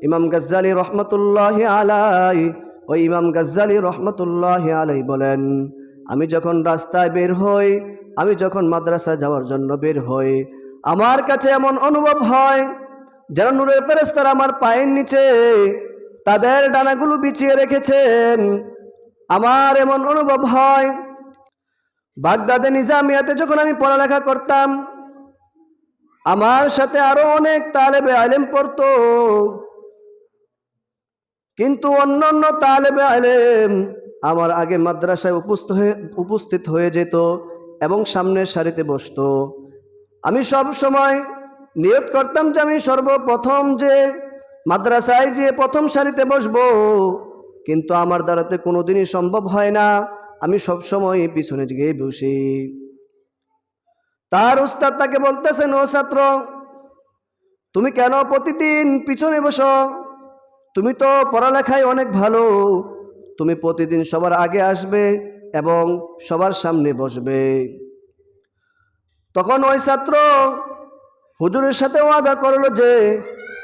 ইমাম গাজ্জালি রহমতুল্লাহি আলাই, ওই ইমাম গাজ্জালি রহমতুল্লাহি আলাই বলেন, আমি যখন রাস্তায় বের হই, আমি যখন মাদ্রাসায় যাওয়ার জন্য বের হই, আমার কাছে এমন অনুভব হয় যেন নূরের ফেরেশতারা আমার পায়ের নিচে তাদের ডানাগুলো বিছিয়ে রেখেছেন। আমার এমন অনুভব হয়, বাগদাদে নিজামিয়াতে যখন আমি পড়ালেখা করতাম, আমার সাথে আরো অনেক তালেবে ইলম পড়তো, কিন্তু অন্যান্য তালেবে ইলম আমার আগে মাদ্রাসায় উপস্থিত হয়ে যেত এবং সামনের সারিতে বসতো। আমি সব সময় নিয়ত করতাম যে আমি সর্বপ্রথম যে মাদ্রাসায় যে প্রথম সারিতে বসবো, কিন্তু আমার দ্বারাতে কোনোদিনই সম্ভব হয় না। আমি সব সময় পিছনে গিয়ে বসি। তার উস্তাদ তাকে বলতেছেন, ও ছাত্র, তুমি কেন প্রতিদিন পিছনে বসো? তুমি তো পড়ালেখায় অনেক ভালো, তুমি প্রতিদিন সবার আগে আসবে এবং সবার সামনে বসবে। তখন ওই ছাত্র হুজুরের সাথে ওয়াদা করলো যে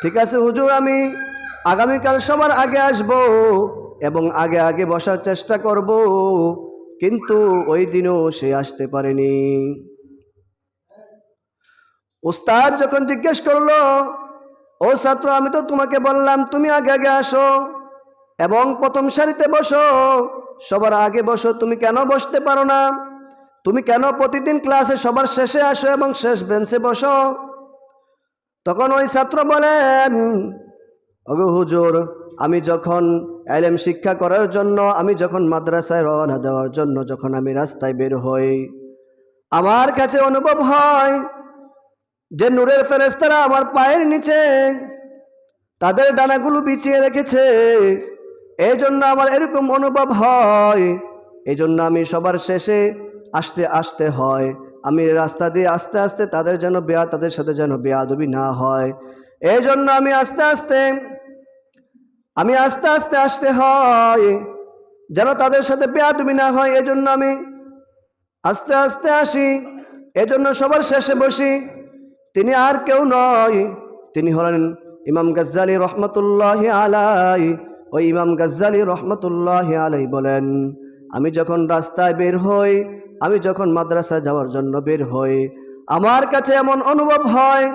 ঠিক আছে হুজুর, আমি আগামীকাল সবার আগে আসব এবং আগে আগে বসার চেষ্টা করব। কিন্তু ওই দিনও সে আসতে পারেনি। উস্তাদ যখন জিজ্ঞেস করলো, ও ছাত্র, আমি তো তোমাকে বললাম তুমি আগে আগে আসো এবং প্রথম সারিতে বসো, সবার আগে বসো, তুমি কেন বসতে পারো না? তুমি কেন প্রতিদিন ক্লাসে সবার শেষে আসো এবং শেষ বেঞ্চে বসো? তখন ওই ছাত্র বলেন, ওগো হুজুর, আমি যখন ইলম শিক্ষা করার জন্য, আমি যখন মাদ্রাসায় রওনা দেওয়ার জন্য যখন আমি রাস্তায় বের হই, আমার কাছে অনুভব হয় যে নূরের ফেরেশতারা আমার পায়ের নিচে তাদের ডানাগুলো বিছিয়ে রেখেছে। এই জন্য আমার এরকম অনুভব হয়, এই জন্য আমি সবার শেষে আসতে হয়। আমি রাস্তা দিয়ে আস্তে আস্তে তাদের সাথে যেন বেয়াদবি না হয়, এই জন্য আমি আস্তে আস্তে আসতে হয়, যেন তাদের সাথে বেয়াদবি না হয়। এই জন্য আমি আস্তে আস্তে আসি, এজন্য সবার শেষে বসি। তিনি আর কেউ নয়, তিনি হলেন ইমাম গাজ্জালি রহমতুল্লাহি আলাই। ওই ইমাম গাজ্জালি রহমতুল্লাহি আলাই বলেন, আমি যখন রাস্তায় বের হই, আমি যখন মাদ্রাসায় যাওয়ার জন্য বের হই, আমার কাছে এমন অনুভব হয়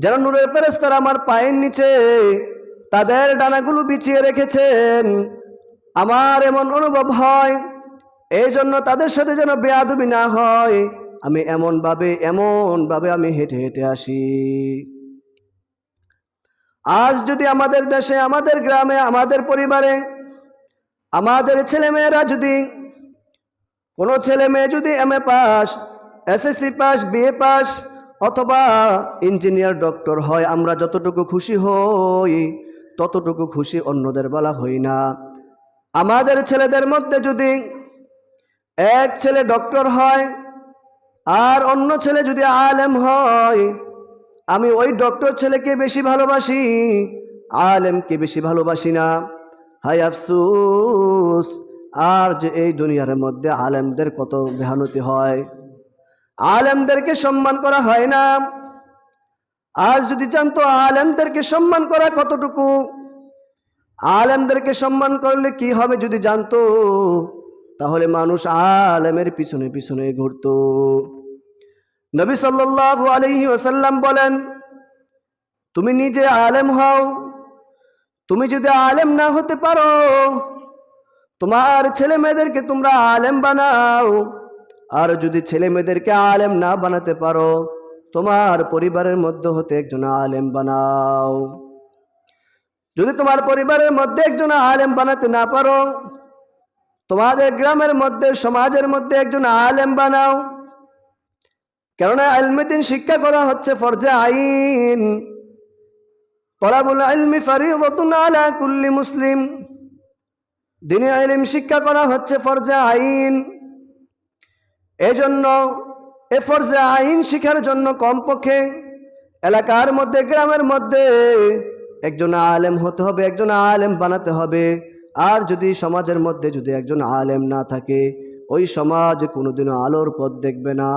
যেন নূরের ফেরেশতারা আমার পায়ের নিচে তাদের ডানাগুলো বিছিয়ে রেখেছেন। আমার এমন অনুভব হয়, এই জন্য তাদের সাথে যেন বেয়াদবি না হয়, আমি এমন ভাবে আমি হেঁটে হেঁটে আসি। আজ যদি আমাদের দেশে, আমাদের গ্রামে, আমাদের পরিবারে, আমাদের ছেলেমেয়েরা যদি, কোনো ছেলে মেয়ে যদি MA pass, SSC pass, BA pass অথবা ইঞ্জিনিয়ার, ডক্টর হয়, আমরা যতটুকু খুশি হই ততটুকু খুশি অন্যদের বলা হই না। আমাদের ছেলেদের মধ্যে যদি এক ছেলে ডক্টর হয় আর অন্য ছেলে যদি আলেম হয়, আমি ওই ডক্টর ছেলেকে বেশি ভালোবাসি, আলেমকে বেশি ভালোবাসি না। হায় আফসোস, আর যে এই দুনিয়ার মধ্যে আলেমদের কত মেহনতি হয়, আলেমদেরকে সম্মান করা হয় না। আজ যদি জানতো আলেমদেরকে সম্মান করা কতটুকু, আলেমদেরকে সম্মান করলে কি হবে যদি জানতো, তাহলে মানুষ আলেমের পিছনে পিছনে ঘুরতো। নবী সাল্লাল্লাহু আলাইহি ওয়াসাল্লাম বলেন, তুমি নিজে আলেম হও, তুমি যদি আলেম না হতে পারো, তোমার ছেলে মেয়েদেরকে তোমরা আলেম বানাও। আর যদি ছেলে মেয়েদেরকে আলেম না বানাতে পারো, তোমার পরিবারের মধ্যে হতে একজন আলেম বানাও। যদি তোমার পরিবারের মধ্যে একজন আলেম বানাতে না পারো, তোমাদের গ্রামের মধ্যে, সমাজের মধ্যে একজন আলেম বানাও। কেননা ইলমে দ্বীন শিক্ষা করা হচ্ছে ফরজে আইন। তলাবুল ইলমি ফরিয়দাতুন আলা কুল্লি মুসলিম। দ্বীনে ইলম শিক্ষা করা হচ্ছে ফরজে আইন। এজন্য এ ফরজে আইন শিখার জন্য কমপক্ষে এলাকার মধ্যে, গ্রামের মধ্যে একজন আলেম হতে হবে, একজন আলেম বানাতে হবে। আর যদি সমাজের মধ্যে যদি একজন আলেম না থাকে, ওই সমাজ কোনোদিনও আলোর পথ দেখবে না।